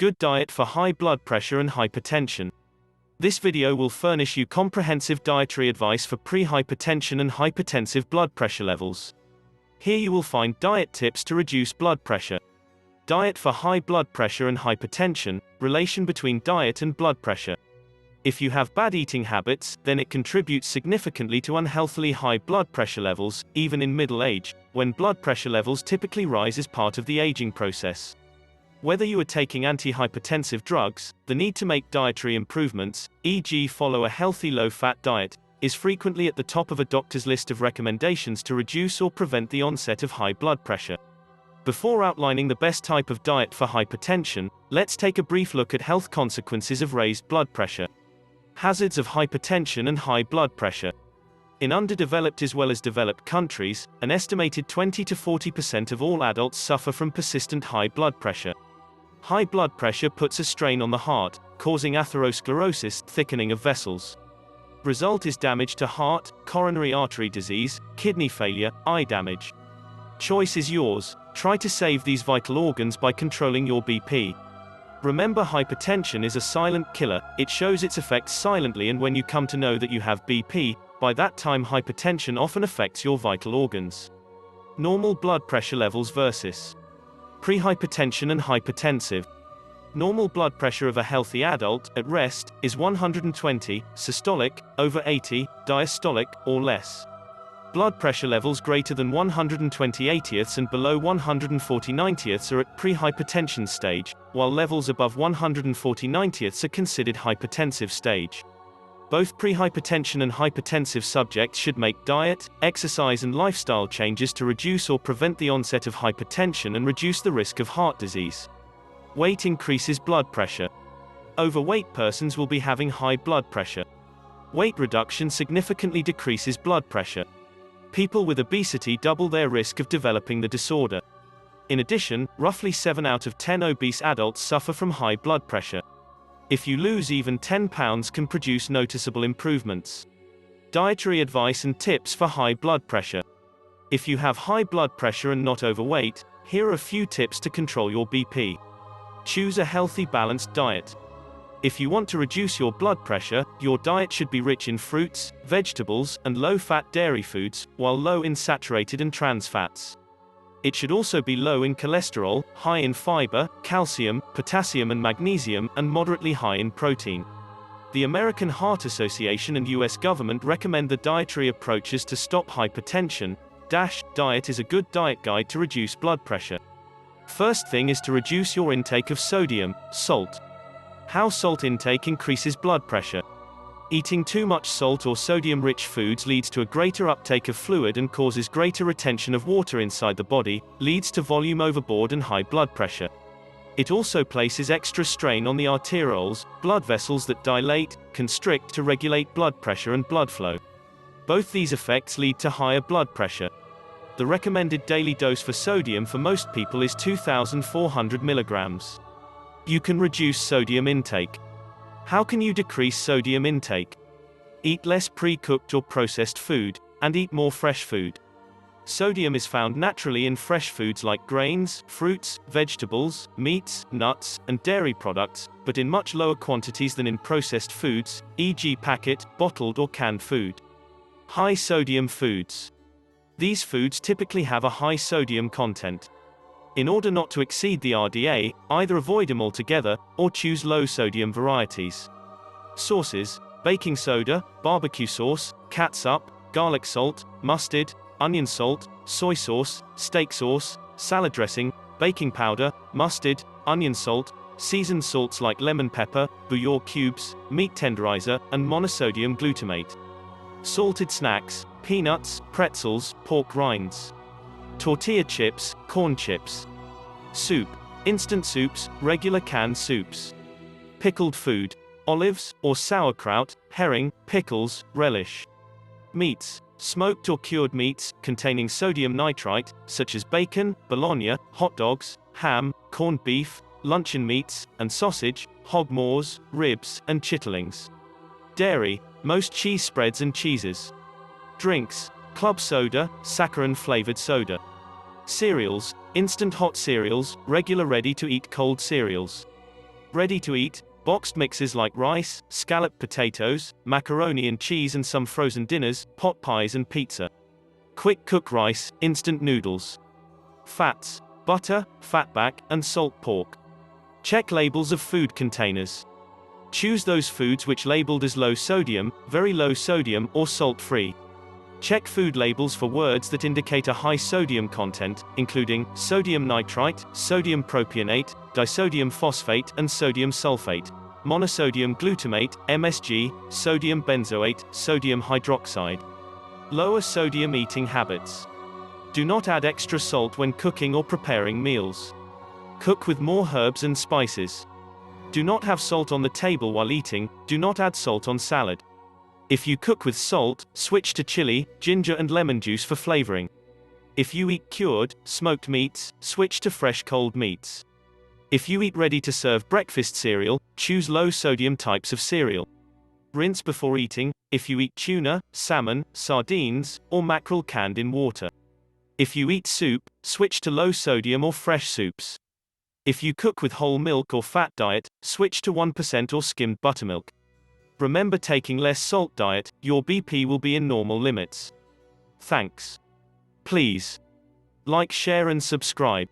Good diet for high blood pressure and hypertension. This video will furnish you comprehensive dietary advice for pre-hypertension and hypertensive blood pressure levels. Here you will find diet tips to reduce blood pressure. Diet for high blood pressure and hypertension, relation between diet and blood pressure. If you have bad eating habits, then it contributes significantly to unhealthily high blood pressure levels, even in middle age, when blood pressure levels typically rise as part of the aging process. Whether you are taking antihypertensive drugs, the need to make dietary improvements, e.g. follow a healthy low-fat diet, is frequently at the top of a doctor's list of recommendations to reduce or prevent the onset of high blood pressure. Before outlining the best type of diet for hypertension, let's take a brief look at health consequences of raised blood pressure. Hazards of hypertension and high blood pressure. In underdeveloped as well as developed countries, an estimated 20 to 40% of all adults suffer from persistent high blood pressure. High blood pressure puts a strain on the heart, causing atherosclerosis, thickening of vessels. Result is damage to heart, coronary artery disease, kidney failure, eye damage. Choice is yours. Try to save these vital organs by controlling your BP. Remember, hypertension is a silent killer. It shows its effects silently, and when you come to know that you have BP, by that time hypertension often affects your vital organs. Normal blood pressure levels versus pre-hypertension and hypertensive. Normal blood pressure of a healthy adult, at rest, is 120, systolic, over 80, diastolic, or less. Blood pressure levels greater than 120/80ths and below 140/90ths are at pre-hypertension stage, while levels above 140/90ths are considered hypertensive stage. Both pre-hypertension and hypertensive subjects should make diet, exercise and lifestyle changes to reduce or prevent the onset of hypertension and reduce the risk of heart disease. Weight increases blood pressure. Overweight persons will be having high blood pressure. Weight reduction significantly decreases blood pressure. People with obesity double their risk of developing the disorder. In addition, roughly 7 out of 10 obese adults suffer from high blood pressure. If you lose even 10 pounds can produce noticeable improvements. Dietary advice and tips for high blood pressure. If you have high blood pressure and not overweight, here are a few tips to control your BP. Choose a healthy, balanced diet. If you want to reduce your blood pressure, your diet should be rich in fruits, vegetables, and low-fat dairy foods, while low in saturated and trans fats. It should also be low in cholesterol, high in fiber, calcium, potassium and magnesium, and moderately high in protein. The American Heart Association and US government recommend the dietary approaches to stop hypertension. Diet is a good diet guide to reduce blood pressure. First thing is to reduce your intake of sodium, salt. How salt intake increases blood pressure. Eating too much salt or sodium-rich foods leads to a greater uptake of fluid and causes greater retention of water inside the body, leads to volume overboard and high blood pressure. It also places extra strain on the arterioles, blood vessels that dilate, constrict to regulate blood pressure and blood flow. Both these effects lead to higher blood pressure. The recommended daily dose for sodium for most people is 2,400 milligrams. You can reduce sodium intake. How can you decrease sodium intake? Eat less pre-cooked or processed food, and eat more fresh food. Sodium is found naturally in fresh foods like grains, fruits, vegetables, meats, nuts, and dairy products, but in much lower quantities than in processed foods, e.g. packet, bottled or canned food. High sodium foods. These foods typically have a high sodium content. In order not to exceed the RDA, either avoid them altogether, or choose low-sodium varieties. Sources: baking soda, barbecue sauce, catsup, garlic salt, mustard, onion salt, soy sauce, steak sauce, salad dressing, baking powder, mustard, onion salt, seasoned salts like lemon pepper, bouillon cubes, meat tenderizer, and monosodium glutamate. Salted snacks: peanuts, pretzels, pork rinds. Tortilla chips, corn chips. Soup: instant soups, regular canned soups. Pickled food: olives, or sauerkraut, herring, pickles, relish. Meats: smoked or cured meats, containing sodium nitrite, such as bacon, bologna, hot dogs, ham, corned beef, luncheon meats, and sausage, hog maws, ribs, and chitterlings. Dairy: most cheese spreads and cheeses. Drinks: club soda, saccharin-flavored soda. Cereals: instant hot cereals, regular ready-to-eat cold cereals. Ready to eat, boxed mixes like rice, scalloped potatoes, macaroni and cheese and some frozen dinners, pot pies and pizza. Quick cook rice, instant noodles. Fats: butter, fatback, and salt pork. Check labels of food containers. Choose those foods which labeled as low sodium, very low sodium, or salt-free. Check food labels for words that indicate a high sodium content, including sodium nitrite, sodium propionate, disodium phosphate, and sodium sulfate, monosodium glutamate, MSG, sodium benzoate, sodium hydroxide. Lower sodium eating habits. Do not add extra salt when cooking or preparing meals. Cook with more herbs and spices. Do not have salt on the table while eating. Do not add salt on salad. If you cook with salt, switch to chili, ginger and lemon juice for flavoring. If you eat cured, smoked meats, switch to fresh cold meats. If you eat ready-to-serve breakfast cereal, choose low-sodium types of cereal. Rinse before eating, if you eat tuna, salmon, sardines, or mackerel canned in water. If you eat soup, switch to low-sodium or fresh soups. If you cook with whole milk or fat diet, switch to 1% or skimmed buttermilk. Remember, taking less salt diet, your BP will be in normal limits. Thanks. Please like, share and subscribe.